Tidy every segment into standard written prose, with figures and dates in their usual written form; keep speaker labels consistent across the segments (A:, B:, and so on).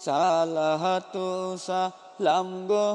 A: সালাতু সালাম গো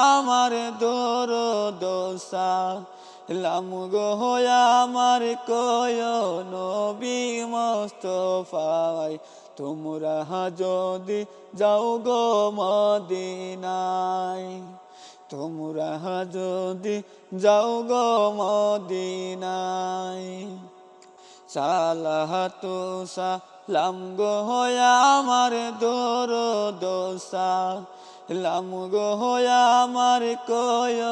A: আমার দরুদ সালাম গো আমার কয় নবী মুস্তাফায় তোমরা যদি যাও গো মদিনায় তোমরা যদি যাও গো মদিনায় সালাতু সালাম গো আমার দরুদ সালাম গো আমার কয়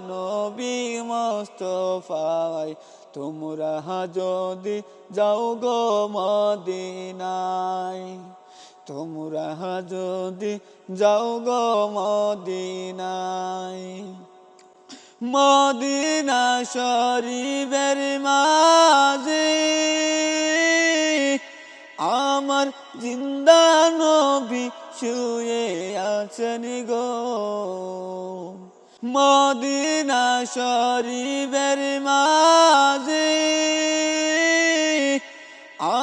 A: নবী মুস্তাফায় তোমরা যদি যাও গো মদিনায় তোমরা যদি যাও গো মদিনায় মদিনা শরীফের মাঝে আমার জিন্দা নবী শুয়ে আছেন গো মদিনা শরীফের মাঝে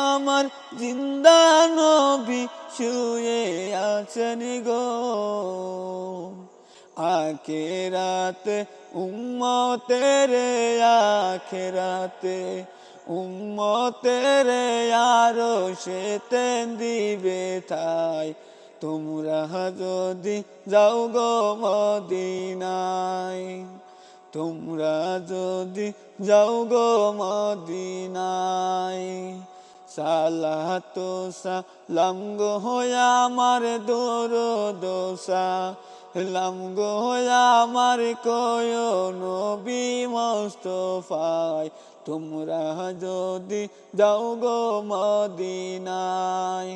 A: আমার জিন্দা নবী শুয়ে আছেন গো আখিরাতে উম্মতের আখিরাতে উম্মতের আরশে দিবে ঠাই তোমরা যদি যাও গো মদিনায় তোমরা যদি যাও গো মদিনায় সালাতু সালাম গো আমার দরুদ সালাম গো আমার কয় নবী মুস্তাফায় তোমরা যদি যাও গো মদিনায়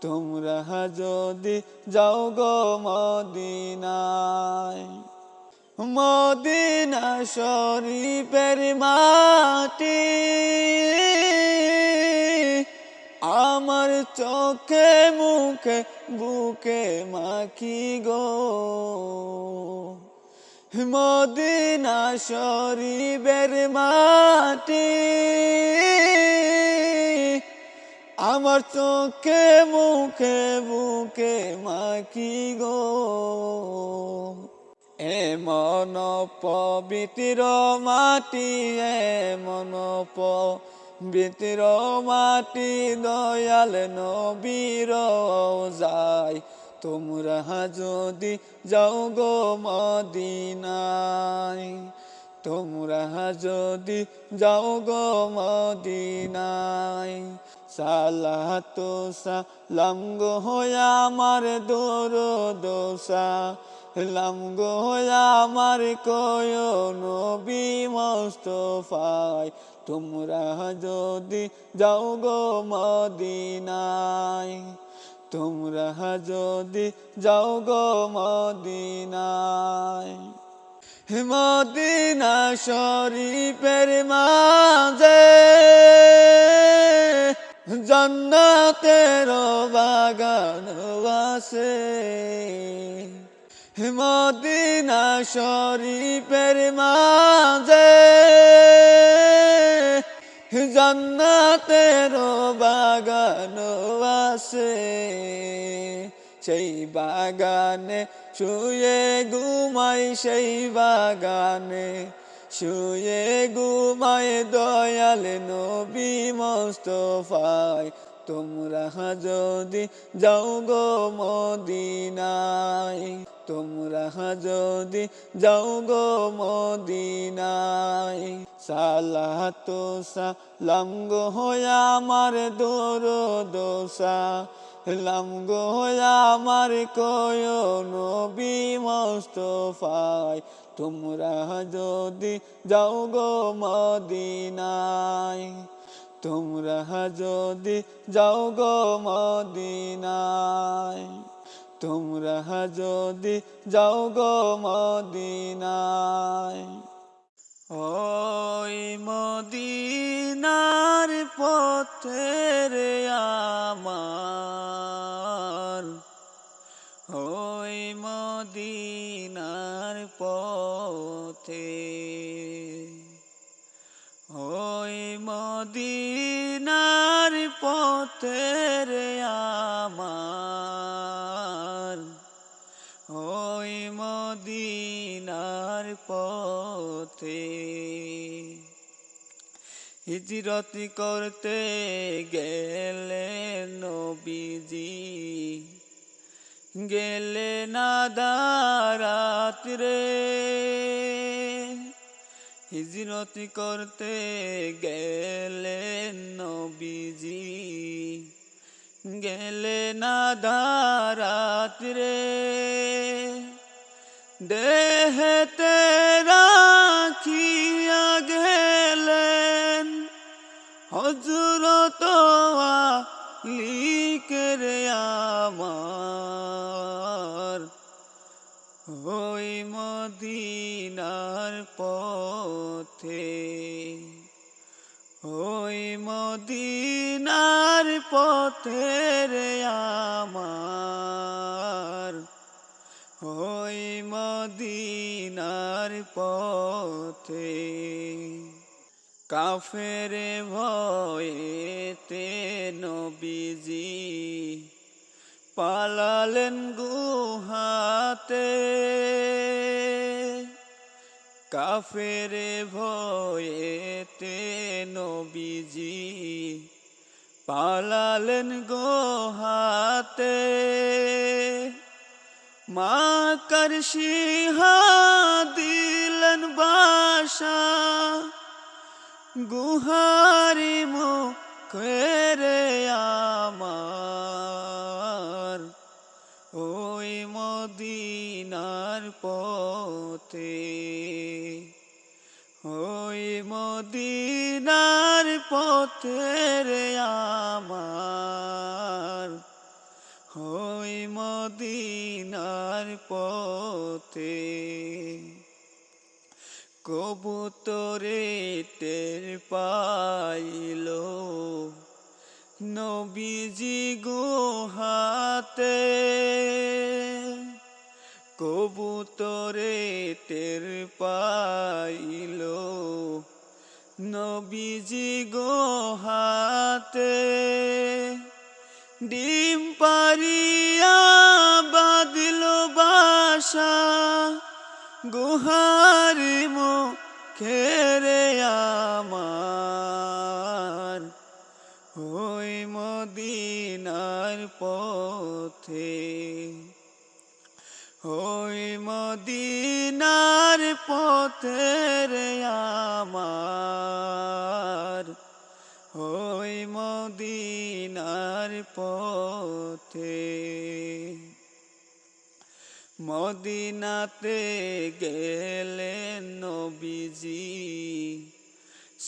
A: তোমরা যদি যাও গো মদিনায় মদিনা শরীফের মাটি আমার চোখে মুখে বুকে মাখি গো মদিনা শরীফের মাটি আমার চোখে মুখে বুকে মাখি গো এমন পবিত্র মাটি এমন পবিত্র মাটি দয়াল নবীর যায় তোমরা যদি যাও গো মদিনায় তোমরা যদি যাও গো মদিনায় সালাতু সালাম গো আমার দরুদ সালাম গো আমার কয় নবী মুস্তাফায় তোমরা যদি যাও গো মদিনায় তোমরা যদি যাও গো মদিনায় মদিনা শরীফের মাঝে জান্নাতের বাগান আছে মদিনা শরীফের মাঝে জান্নাতের বাগান আছে সেই বাগানে শুয়ে ঘুমাই সেই বাগানে শুয়ে ঘুমাই দয়াল নবী মুস্তাফায় তোমরা যদি যাও গো মদিনায় তোমরা যদি যাও গো মদিনায় সালাতু সালাম গো আমার দরুদ সালাম গো আমার কয় নবী মুস্তাফায় তোমরা যদি যাও গো মদিনায় তোমরা যদি যাও গো মদিনায় তোমরা যদি যাও গো মদিনায় ওই মদিনার পথের আমার ওই মদিনার পথে ওই মদিনার পথের আমার পথে হিজরত করতে গেলেন নবীজি গেলেন আধারাত রে হিজরত করতে গেলেন নবীজি গেলেন আধারাত রে দেহেতে রাখিয়া গেলেন হযরত আলীকে আমার ওই মদিনার পথে ওই মদিনার পথে রে আমার ওই মদিনার পথে কাফেরে ভয়েতে নবীজি পালালেন গুহাতে কাফেরে ভয়েতে নবীজি পালালেন গুহাতে মা করশিহা দিলেন বাসা গুহারি মুখেরে আমার ওই মদিনার পথে ওই মদিনার পথে রে আমার ওই মদিনার পথে কবুতরে টের পাইল নবীজি গুহাতে কবুতরে টের পাইল নবীজি গুহাতে ডিম পারিয়া বাঁধিল বাসা গুহারি মুখেরে আমার ওই মদিনার পথে ওই মদিনার পথে রে আমার ওই মদিনার পথে মদিনাতে গেলেন নবীজি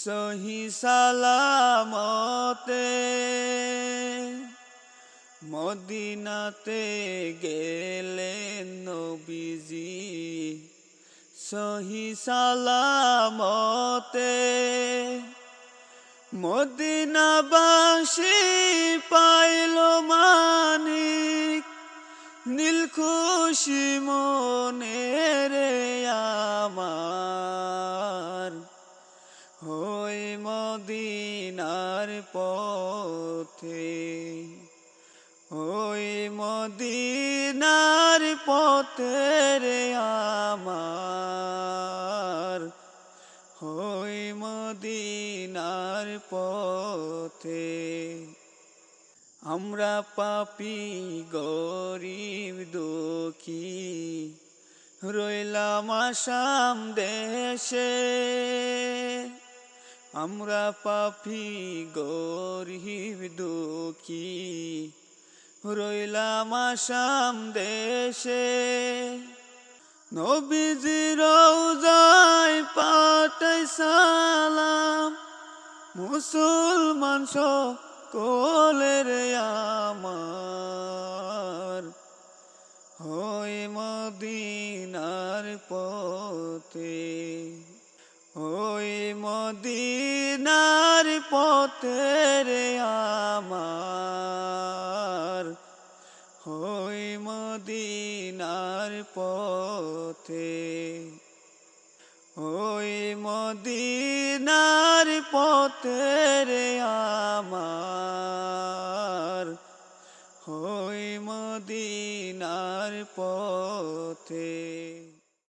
A: সহি সালামতে মদিনাতে গেলেন নবীজি সহি সালামতে মদিনাবাসী পাইল মানিক নীল খুশি মনে রে আমার ওই মদিনার পথে ওই মদিনার পথে রে আমার ওই মদিনার পথে আমরা পাপী গরিব দুঃখী রইলাম আসাম দেশে আমরা পাপী গরিব দুঃখী রইলাম আসাম দেশে নবীজি রওজায় পাঠাই সালাম মুসলমান সকলের আমার ওই মদিনার পথে ওই মদিনার পথে রে আমার ওই মদিনার পথে ওই মদিনার পথে রে আমার ওই মদিনার পথে।